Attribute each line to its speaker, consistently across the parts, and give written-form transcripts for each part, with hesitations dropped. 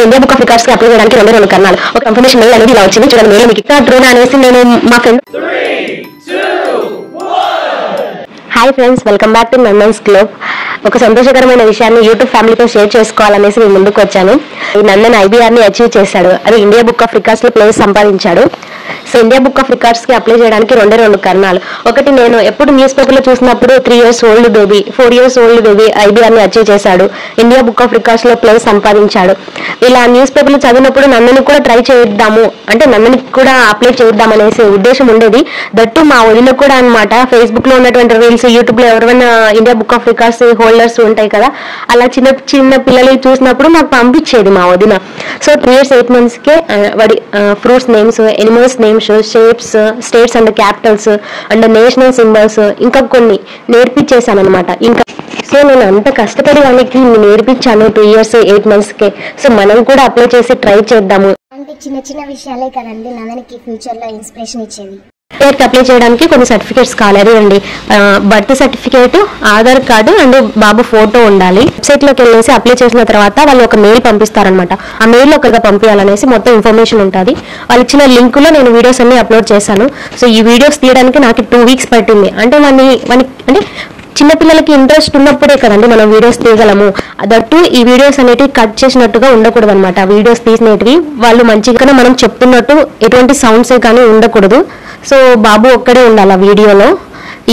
Speaker 1: India book of records కి apply చేయడానికి రెండు కారణాలు. ఒక ఇన్ఫర్మేషన్ మెయిల్ అనేది ఇలా వచ్చింది చూడండి. మెయిల్ మీకు ఇక్కడ ట్రూనా అనేసి నేను మా friend hi friends, welcome back to Nandan's Globe. ఒక సంతోషకరమైన విషయాన్ని యూట్యూబ్ ఫ్యామిలీతో షేర్ చేసుకోవాలనేసి నేను ముందుకు వచ్చాను. ఈ నందన్ IBR ని అచీవ్ చేశాడు. అది ఇండియా బుక్ ఆఫ్ రికార్డ్స్ లో ప్లేస్ సంపాదించాడు. So India book of records కి అప్లై చేయడానికి రెండు కారణాలు. ఒకటి, నేను ఎప్పుడు న్యూస్ పేపర్ లో చూసినప్పుడు 3 years old baby 4 years old baby IBR ని అచీవ్ చేశాడు, ఇండియా బుక్ ఆఫ్ రికార్డ్స్ లో ప్లేస్ సంపాదించాడు. ఇలా న్యూస్ పేపర్ లో చదివినప్పుడు నందని కూడా ట్రై చేద్దాము, అంటే నందని కూడా అప్లై చేద్దాం అనేసి ఉద్దేశం ఉండేది. దట్టు మా వదిన కూడా అనమాట. ఫేస్బుక్ లో ఉన్నటువంటి రీల్స్, యూట్యూబ్ లో ఎవరైనా India book of records holders ఉంటాయి కదా, అలా చిన్న పిల్లలు చూసినప్పుడు మాకు పంపించేది మా వదిన. సో 3 years 8 months కే వాడి fruits names, animals names, shapes, states and Capitals and national symbols ఇంకా కొన్ని నేర్పించేశాను అనమాట. ఇంకా సో నేను అంత కష్టపడి వాళ్ళకి నేర్పించాను 2 years 8 months కే. సో మనం కూడా అప్లై చేసి ట్రై చేద్దాము.
Speaker 2: అంటే చిన్న విషయాలే కదండి నందనికి ఫ్యూచర్ లో ఇన్స్పిరేషన్ ఇచ్చేది.
Speaker 1: అప్లై చేయడానికి కొన్ని సర్టిఫికేట్స్ కావాలి. అదే అండి, birth certificate, Aadhaar card and Babu photo ఉండాలి. వెబ్సైట్ లోకి వెళ్ళేసి అప్లై చేసిన తర్వాత వాళ్ళు ఒక మెయిల్ పంపిస్తారనమాట. ఆ మెయిల్ లో ఒకరిగా పంపించాలనేసి మొత్తం ఇన్ఫర్మేషన్ ఉంటుంది. వాళ్ళు ఇచ్చిన లింక్ లో నేను వీడియోస్ అన్ని అప్లోడ్ చేశాను. సో ఈ వీడియోస్ తీయడానికి నాకు 2 weeks పట్టింది. అంటే అంటే చిన్నపిల్లలకి ఇంట్రెస్ట్ ఉన్నప్పుడే కదండి మనం వీడియోస్ తీయగలము. దట్టు ఈ వీడియోస్ అనేటివి కట్ చేసినట్టుగా ఉండకూడదు అనమాట. వీడియోస్ తీసినవి వాళ్ళు మంచిగా మనం చెప్తున్నట్టు ఎటువంటి సౌండ్సే కానీ ఉండకూడదు. సో బాబు ఒక్కడే ఉండాలి ఆ వీడియోలో.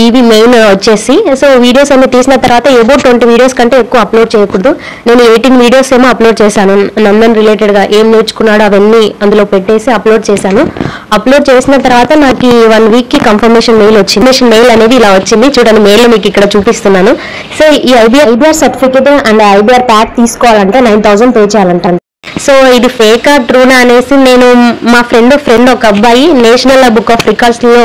Speaker 1: ఇవి మెయిన్ వచ్చేసి. సో వీడియోస్ అన్ని తీసిన తర్వాత ఏవో 20 వీడియోస్ కంటే ఎక్కువ అప్లోడ్ చేయకూడదు. నేను 18 వీడియోస్ ఏమో అప్లోడ్ చేశాను. నందన్ రిలేటెడ్ గా ఏం నేర్చుకున్నాడో అవన్నీ అందులో పెట్టేసి అప్లోడ్ చేశాను. అప్లోడ్ చేసిన తర్వాత నాకు 1 week కి కన్ఫర్మేషన్ మెయిల్ వచ్చింది. మెయిల్ అనేది ఇలా వచ్చింది చూడండి. మెయిల్ మీకు ఇక్కడ చూపిస్తున్నాను. సో ఈ IBR certificate and IBR pack తీసుకోవాలంటే 9,000 పే చేయాలంట. సో ఇది ఫేకా ట్రూనా అనేసి నేను మా ఫ్రెండ్ ఒక అబ్బాయి నేషనల్ బుక్ ఆఫ్ రికార్డ్స్ లో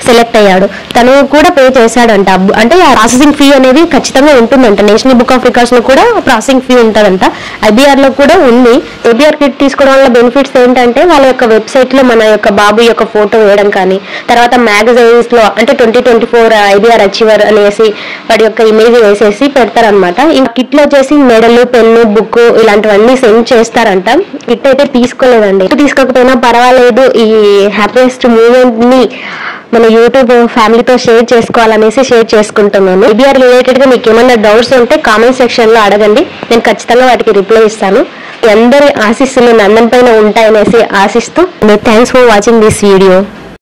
Speaker 1: సెలెక్ట్ అయ్యాడు. తను కూడా పే చేశాడంట. అంటే ఆ ప్రాసెసింగ్ ఫీ అనేది ఖచ్చితంగా ఉంటుందంట. నేషనల్ బుక్ ఆఫ్ రికార్డ్స్ లో కూడా ప్రాసెసింగ్ ఫీ ఉంటుందంట. IBR లో కూడా ఉంది. IBR కిట్ తీసుకోవడం వల్ల బెనిఫిట్స్ ఏంటంటే వాళ్ళ యొక్క వెబ్సైట్ లో మన యొక్క బాబు యొక్క ఫోటో వేయడం కానీ, తర్వాత మ్యాగజైన్స్ లో అంటే 2024 IBR అచీవర్ అనేసి వాడి యొక్క ఇమేజ్ వేసేసి పెడతారనమాట. ఈ కిట్ లో వచ్చేసి మెడల్, పెన్ను, బుక్ ఇలాంటివన్నీ సెండ్ చేస్తారంట. కిట్ అయితే తీసుకోలేదండి. తీసుకోకపోయినా పర్వాలేదు, ఈ హ్యాపీయెస్ట్ మూమెంట్ ని మన యూట్యూబ్ ఫ్యామిలీతో షేర్ చేసుకోవాలనేసి షేర్ చేసుకుంటున్నాను. IBR రిలేటెడ్ గా మీకు ఏమైనా డౌట్స్ ఉంటే కామెంట్ సెక్షన్ లో అడగండి, నేను ఖచ్చితంగా వాటికి రిప్లై ఇస్తాను. అందరి ఆశీస్సులు నందన్ పైన ఉంటాయనేసి ఆశిస్తూ thanks for watching this video.